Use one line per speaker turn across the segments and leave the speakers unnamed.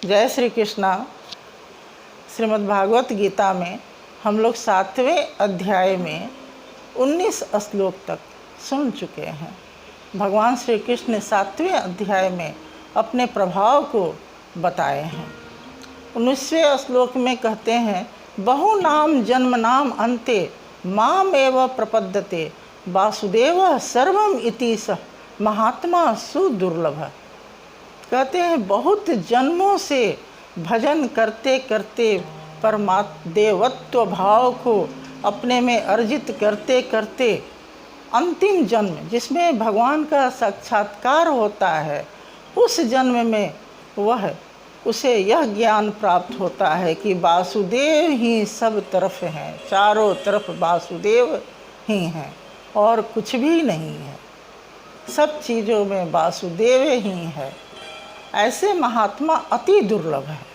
जय श्री कृष्णा। श्रीमद् भागवत गीता में हम लोग 7वें अध्याय में 19 श्लोक तक सुन चुके हैं। भगवान श्री कृष्ण ने 7वें अध्याय में अपने प्रभाव को बताए हैं। 19वें श्लोक में कहते हैं, बहु नाम जन्म नाम अन्ते माम एव प्रपद्यते वासुदेव सर्वम इति स महात्मा सुदुर्लभ। कहते हैं बहुत जन्मों से भजन करते करते देवत्व भाव को अपने में अर्जित करते करते अंतिम जन्म जिसमें भगवान का साक्षात्कार होता है, उस जन्म में उसे यह ज्ञान प्राप्त होता है कि वासुदेव ही सब तरफ हैं, चारों तरफ वासुदेव ही हैं और कुछ भी नहीं है, सब चीज़ों में वासुदेव ही है। ऐसे महात्मा अति दुर्लभ है।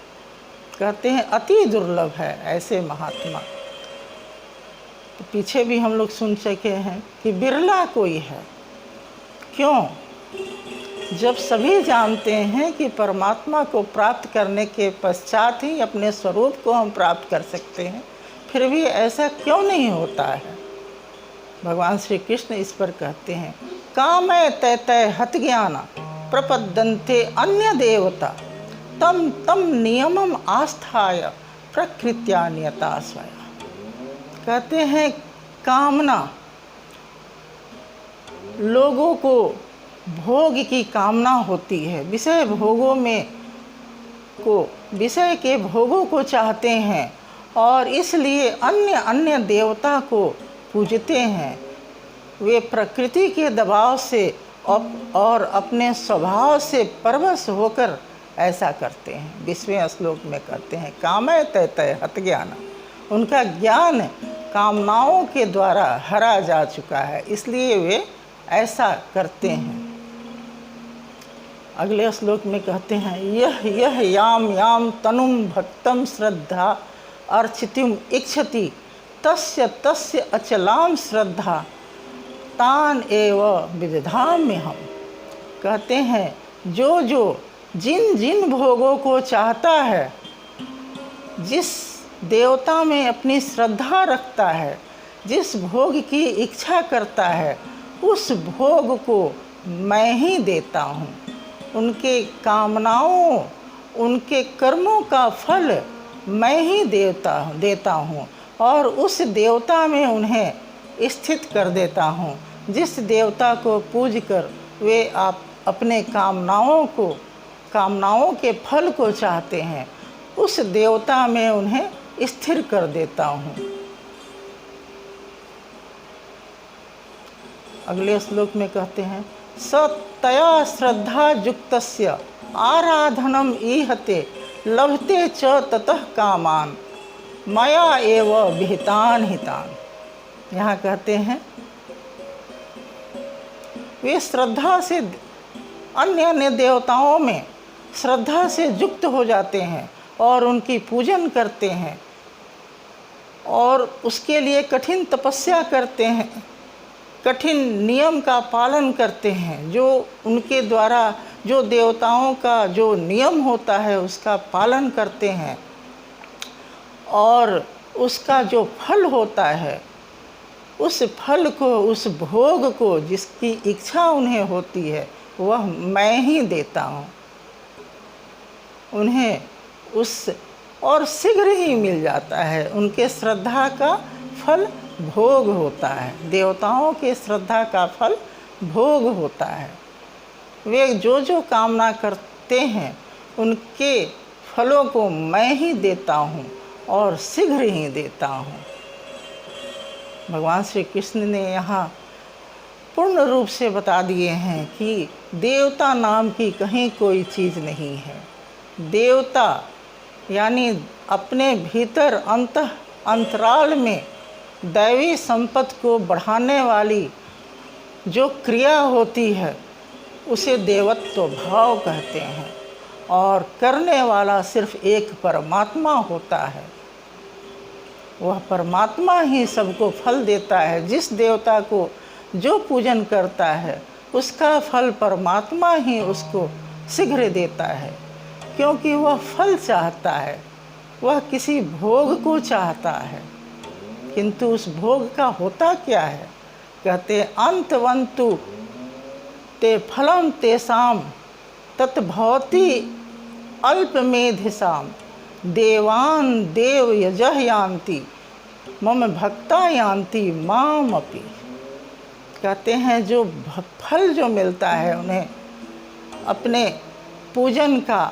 कहते हैं अति दुर्लभ है ऐसे महात्मा। तो पीछे भी हम लोग सुन सके हैं कि बिरला कोई है। क्यों? जब सभी जानते हैं कि परमात्मा को प्राप्त करने के पश्चात ही अपने स्वरूप को हम प्राप्त कर सकते हैं, फिर भी ऐसा क्यों नहीं होता है? भगवान श्री कृष्ण इस पर कहते हैं, कामय तैतय हत ज्ञान प्रपद्यन्ते अन्य देवता तम तम नियमम आस्थाय प्रकृत्या नियता स्वया। कहते हैं कामना, लोगों को भोग की कामना होती है, विषय के भोगों को चाहते हैं और इसलिए अन्य अन्य देवता को पूजते हैं। वे प्रकृति के दबाव से और अपने स्वभाव से परवश होकर ऐसा करते हैं। 20वें श्लोक में कहते हैं, कामय तैतय हत ज्ञान। उनका ज्ञान कामनाओं के द्वारा हरा जा चुका है, इसलिए वे ऐसा करते हैं। अगले श्लोक में कहते हैं, यह याम याम तनुम भक्तम श्रद्धा अर्चितिम इच्छति तस्य तस्य अचलाम श्रद्धा तान एव विदधाम्य हम। कहते हैं जो जिन जिन भोगों को चाहता है, जिस देवता में अपनी श्रद्धा रखता है, जिस भोग की इच्छा करता है, उस भोग को मैं ही देता हूँ। उनके कामनाओं, उनके कर्मों का फल मैं ही देता हूँ और उस देवता में उन्हें स्थित कर देता हूँ। जिस देवता को पूज कर वे आप अपने कामनाओं के फल को चाहते हैं, उस देवता में उन्हें स्थिर कर देता हूँ। अगले श्लोक में कहते हैं, सतया श्रद्धा युक्तस्य आराधनम ईहते लभते च ततः कामान मया एव विहितान हितान। यहाँ कहते हैं वे श्रद्धा से अन्य अन्य देवताओं में श्रद्धा से युक्त हो जाते हैं और उनकी पूजन करते हैं और उसके लिए कठिन तपस्या करते हैं, कठिन नियम का पालन करते हैं। जो उनके द्वारा जो देवताओं का जो नियम होता है उसका पालन करते हैं और उसका जो फल होता है, उस फल को, उस भोग को जिसकी इच्छा उन्हें होती है, वह मैं ही देता हूँ उन्हें। और शीघ्र ही मिल जाता है। उनके श्रद्धा का फल भोग होता है। देवताओं के श्रद्धा का फल भोग होता है। वे जो कामना करते हैं उनके फलों को मैं ही देता हूँ और शीघ्र ही देता हूँ। भगवान श्री कृष्ण ने यहाँ पूर्ण रूप से बता दिए हैं कि देवता नाम की कहीं कोई चीज़ नहीं है। देवता यानी अपने भीतर अंतराल में दैवी संपत्ति को बढ़ाने वाली जो क्रिया होती है उसे देवत्व भाव कहते हैं और करने वाला सिर्फ एक परमात्मा होता है। वह परमात्मा ही सबको फल देता है। जिस देवता को जो पूजन करता है उसका फल परमात्मा ही उसको शीघ्र देता है, क्योंकि वह फल चाहता है, वह किसी भोग को चाहता है, किंतु उस भोग का होता क्या है? कहते अंतवंतु ते फलम तेषाम तत्भवति अल्पमेधिसाम देवान देव यजः यान्ति मम भक्ता यान्ति माम अपि। कहते हैं जो फल जो मिलता है उन्हें अपने पूजन का,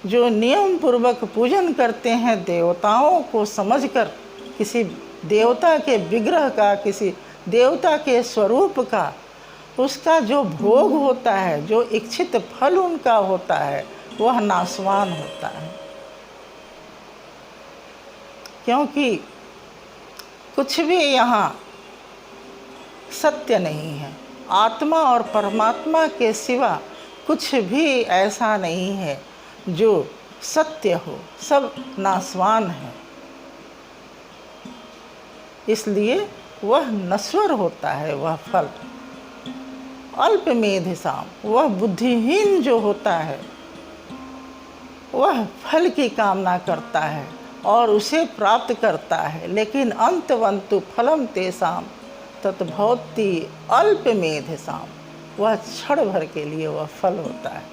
जो नियम पूर्वक पूजन करते हैं देवताओं को समझकर, किसी देवता के विग्रह का, किसी देवता के स्वरूप का, उसका जो भोग होता है, जो इच्छित फल उनका होता है, वह नाशवान होता है। क्योंकि कुछ भी यहाँ सत्य नहीं है। आत्मा और परमात्मा के सिवा कुछ भी ऐसा नहीं है जो सत्य हो, सब नाशवान है। इसलिए वह नश्वर होता है वह फल। अल्पमेधिसाम, वह बुद्धिहीन जो होता है वह फल की कामना करता है और उसे प्राप्त करता है, लेकिन अंतवंतु फलम तेषाम तत्भवति अल्पमेधिसाम, वह क्षण भर के लिए वह फल होता है।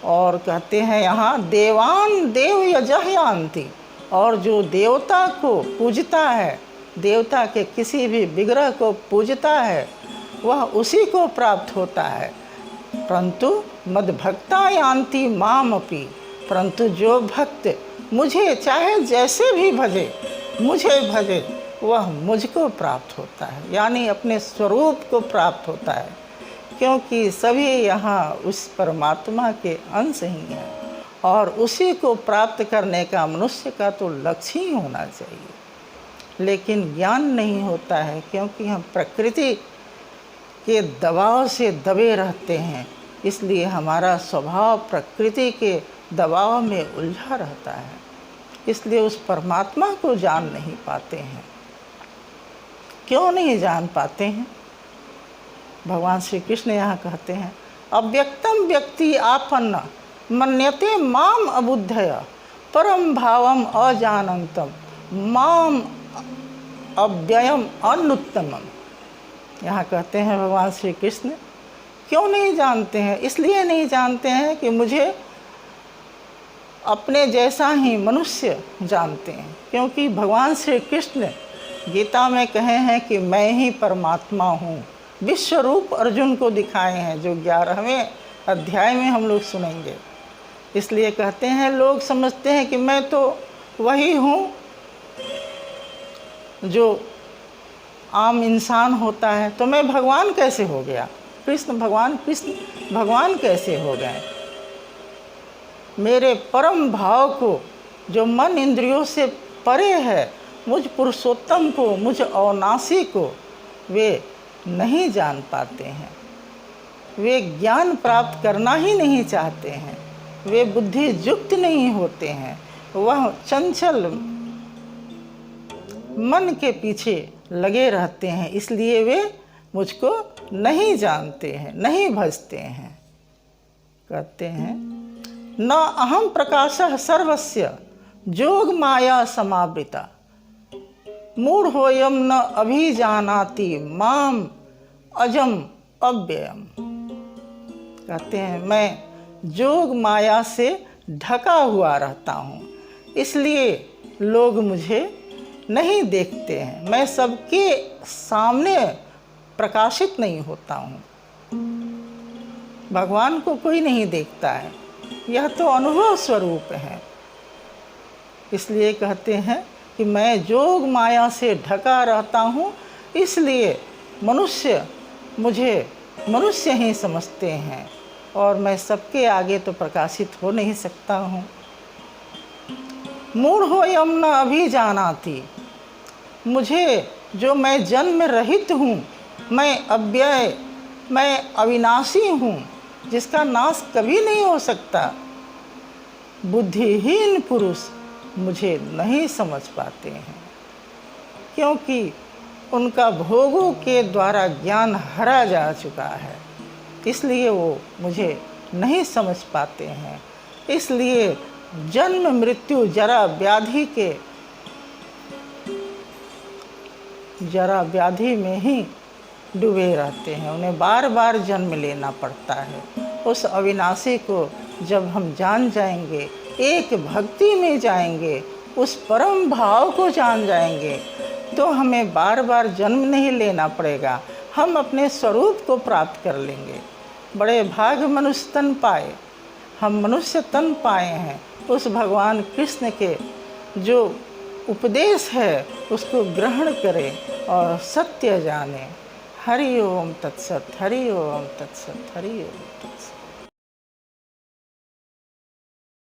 और कहते हैं यहाँ देवान देव यजः यान्ति, और जो देवता को पूजता है, देवता के किसी भी विग्रह को पूजता है, वह उसी को प्राप्त होता है। परंतु मद्भक्ता यान्ति माम अपि, परंतु जो भक्त मुझे चाहे जैसे भी भजे, मुझे भजे, वह मुझको प्राप्त होता है, यानी अपने स्वरूप को प्राप्त होता है। क्योंकि सभी यहाँ उस परमात्मा के अंश ही हैं और उसी को प्राप्त करने का मनुष्य का तो लक्ष्य ही होना चाहिए। लेकिन ज्ञान नहीं होता है, क्योंकि हम प्रकृति के दबाव से दबे रहते हैं, इसलिए हमारा स्वभाव प्रकृति के दबाव में उलझा रहता है। इसलिए उस परमात्मा को जान नहीं पाते हैं। क्यों नहीं जान पाते हैं? भगवान श्री कृष्ण यहाँ कहते हैं अव्यक्तम व्यक्ति आपन्न मन्यते माम अबुद्धय परम भावम अजानंतम माम अव्ययम अनुत्तमम। यहाँ कहते हैं भगवान श्री कृष्ण क्यों नहीं जानते हैं? इसलिए नहीं जानते हैं कि मुझे अपने जैसा ही मनुष्य जानते हैं। क्योंकि भगवान श्री कृष्ण गीता में कहे हैं कि मैं ही परमात्मा हूँ, विश्व रूप अर्जुन को दिखाए हैं, जो 11वें अध्याय में हम लोग सुनेंगे। इसलिए कहते हैं लोग समझते हैं कि मैं तो वही हूँ जो आम इंसान होता है, तो मैं भगवान कैसे हो गया? कृष्ण भगवान कैसे हो गए? मेरे परम भाव को, जो मन इंद्रियों से परे है, मुझ पुरुषोत्तम को, मुझ अविनाशी को वे नहीं जान पाते हैं। वे ज्ञान प्राप्त करना ही नहीं चाहते हैं, वे बुद्धि युक्त नहीं होते हैं, वह चंचल मन के पीछे लगे रहते हैं। इसलिए वे मुझको नहीं जानते हैं, नहीं भजते हैं। कहते हैं न अहम प्रकाशः सर्वस्य जोग माया समावृता मूढ़ोऽयं न अभिजानाति माम अजम अव्ययम। कहते हैं मैं जोग माया से ढका हुआ रहता हूँ, इसलिए लोग मुझे नहीं देखते हैं, मैं सबके सामने प्रकाशित नहीं होता हूँ। भगवान को कोई नहीं देखता है, यह तो अनुभव स्वरूप है। इसलिए कहते हैं कि मैं जोग माया से ढका रहता हूँ, इसलिए मनुष्य मुझे मनुष्य ही समझते हैं और मैं सबके आगे तो प्रकाशित हो नहीं सकता हूँ। मूढ़ोऽयं न अभिजानाति, मुझे जो मैं जन्म रहित हूँ, मैं अव्यय, मैं अविनाशी हूँ, जिसका नाश कभी नहीं हो सकता, बुद्धिहीन पुरुष मुझे नहीं समझ पाते हैं। क्योंकि उनका भोगों के द्वारा ज्ञान हरा जा चुका है, इसलिए वो मुझे नहीं समझ पाते हैं। इसलिए जन्म मृत्यु जरा व्याधि में ही डूबे रहते हैं। उन्हें बार बार जन्म लेना पड़ता है। उस अविनाशी को जब हम जान जाएंगे, एक भक्ति में जाएंगे, उस परम भाव को जान जाएंगे, तो हमें बार बार जन्म नहीं लेना पड़ेगा। हम अपने स्वरूप को प्राप्त कर लेंगे। बड़े भाग मनुष्य तन पाए, हम मनुष्य तन पाए हैं। उस भगवान कृष्ण के जो उपदेश है उसको ग्रहण करें और सत्य जानें। हरि ओम तत्सत, हरि ओम तत्सत, हरि ओम तत्सत।